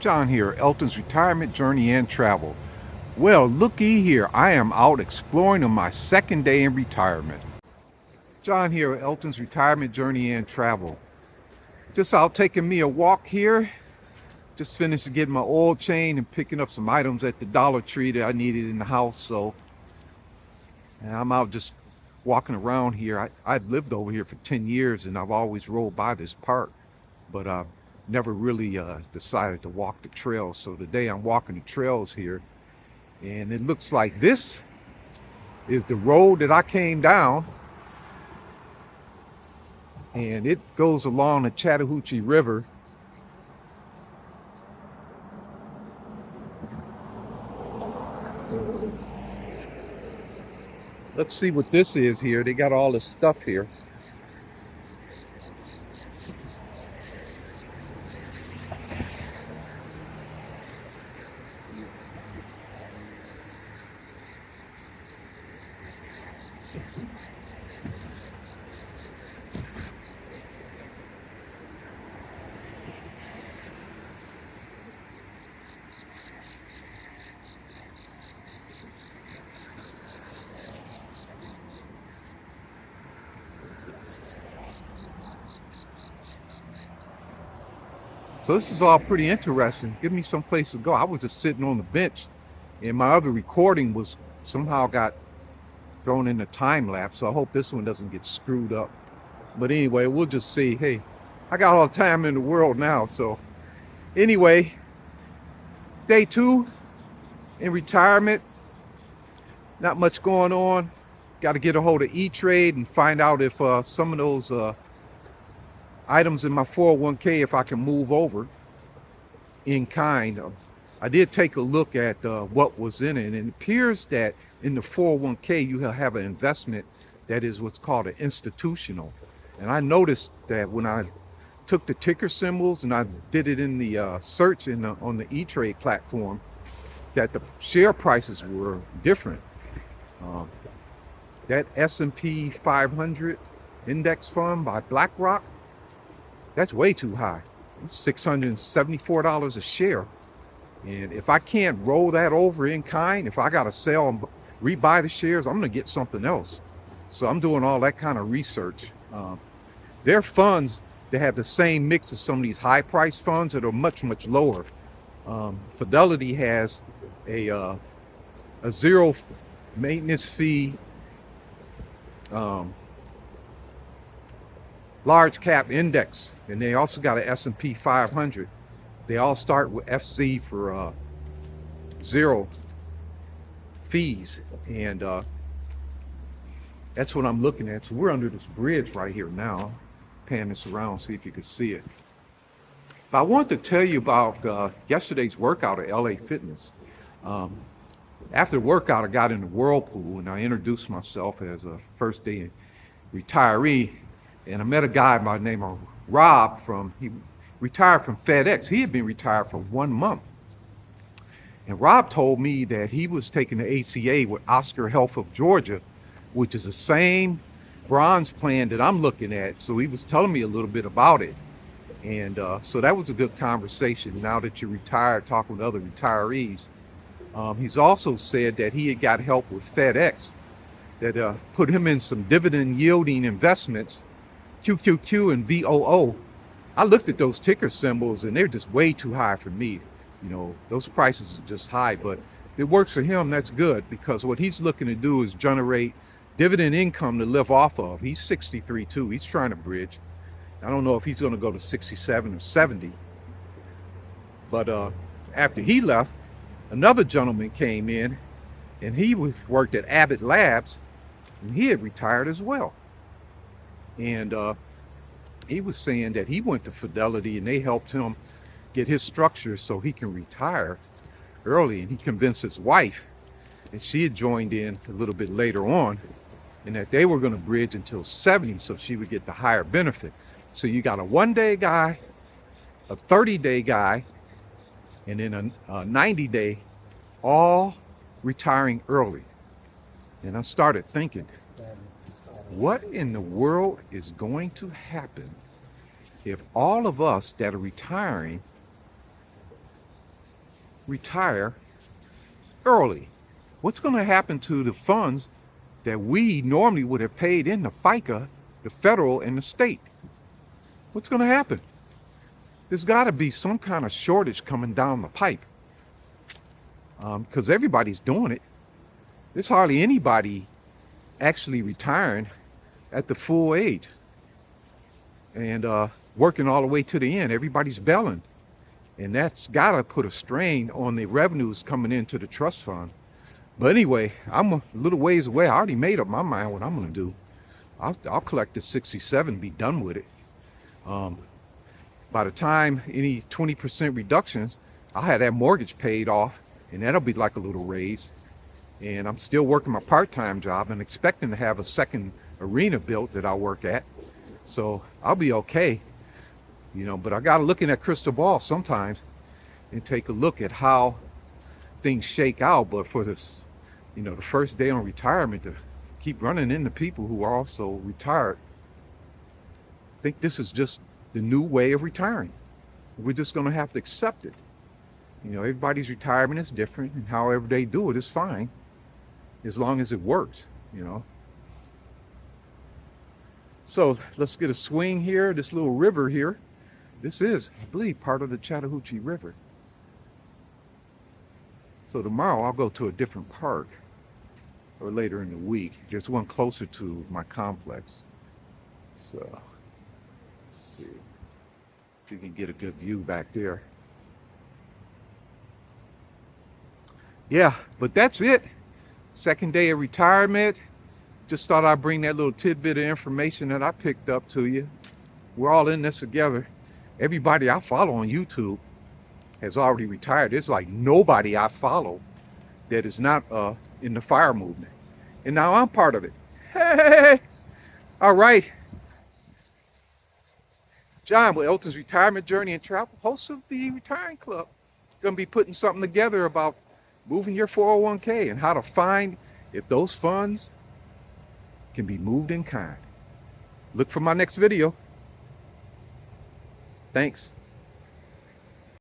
John here, Elton's Retirement Journey and Travel. Well, looky here, I am out exploring on my second day in retirement. John here, Elton's Retirement Journey and Travel. Just out taking me a walk here. Just finished getting my oil change and picking up some items at the Dollar Tree that I needed in the house. So and I'm out just walking around here. I've lived over here for 10 years and I've always rode by this park, but I've never really decided to walk the trails. So today I'm walking the trails here, and it looks like this is the road that I came down, and it goes along the Chattahoochee River. Let's see what this is here. They got all this stuff here. So this is all pretty interesting. Give me some place to go. I was just sitting on the bench, and my other recording was somehow got thrown in a time lapse. So I hope this one doesn't get screwed up. But anyway, we'll just see. Hey, I got all the time in the world now. So anyway, day 2 in retirement. Not much going on. Got to get a hold of E-Trade and find out if some of those items in my 401k, if I can move over in kind. I did take a look at what was in it, and it appears that in the 401k you have an investment that is what's called an institutional. And I noticed that when I took the ticker symbols and I did it in the search on the E-Trade platform, that the share prices were different. That S&P 500 index fund by BlackRock, that's way too high. It's $674 a share. And if I can't roll that over in kind, if I got to sell and rebuy the shares, I'm going to get something else. So I'm doing all that kind of research. There are funds that have the same mix as some of these high price funds that are much, much lower. Fidelity has a zero maintenance fee large cap index, and they also got an S&P 500. They all start with FZ for zero fees, and that's what I'm looking at. So we're under this bridge right here now. Pan this around, see if you can see it. But I want to tell you about yesterday's workout at LA Fitness. After the workout, I got in the whirlpool and I introduced myself as a first day retiree. And I met a guy by the name of Rob he retired from FedEx. He had been retired for 1 month. And Rob told me that he was taking the ACA with Oscar Health of Georgia, which is the same bronze plan that I'm looking at. So he was telling me a little bit about it. And so that was a good conversation. Now that you're retired, talking with other retirees. He's also said that he had got help with FedEx that put him in some dividend yielding investments, QQQ and VOO. I looked at those ticker symbols and they're just way too high for me. You know, those prices are just high, but it works for him. That's good, because what he's looking to do is generate dividend income to live off of. He's 63 too. He's trying to bridge. I don't know if he's going to go to 67 or 70. But after he left, another gentleman came in, and he worked at Abbott Labs, and he had retired as well. And he was saying that he went to Fidelity and they helped him get his structure so he can retire early. And he convinced his wife, and she had joined in a little bit later on, and that they were going to bridge until 70 so she would get the higher benefit. So you got a 1-day guy, a 30-day guy, and then a 90-day, all retiring early. And I started thinking, what in the world is going to happen if all of us that are retiring retire early? What's going to happen to the funds that we normally would have paid in the FICA, the federal, and the state? What's going to happen? There's got to be some kind of shortage coming down the pipe, because everybody's doing it. There's hardly anybody actually retiring at the full age and working all the way to the end. Everybody's belling, and that's got to put a strain on the revenues coming into the trust fund. But anyway, I'm a little ways away. I already made up my mind what I'm going to do. I'll collect the 67, be done with it. By the time any 20% reductions, I'll have that mortgage paid off, and that'll be like a little raise. And I'm still working my part-time job and expecting to have a second arena built that I'll work at. So I'll be okay, you know, but I got to look in that crystal ball sometimes and take a look at how things shake out. But for this, you know, the first day on retirement, to keep running into people who are also retired, I think this is just the new way of retiring. We're just going to have to accept it. You know, everybody's retirement is different, and however they do it is fine, as long as it works, you know. So let's get a swing here, this little river here. This is, I believe, part of the Chattahoochee River. So tomorrow I'll go to a different park, or later in the week. There's one closer to my complex. So let's see if you can get a good view back there. Yeah, but that's it. Second day of retirement. Just thought I'd bring that little tidbit of information that I picked up to you. We're all in this together. Everybody I follow on YouTube has already retired. There's like nobody I follow that is not in the fire movement. And now I'm part of it. Hey! All right. John with Elton's Retirement Journey and Travel, host of the Retiring Club. Going to be putting something together about moving your 401k and how to find if those funds can be moved in kind. Look for my next video. Thanks.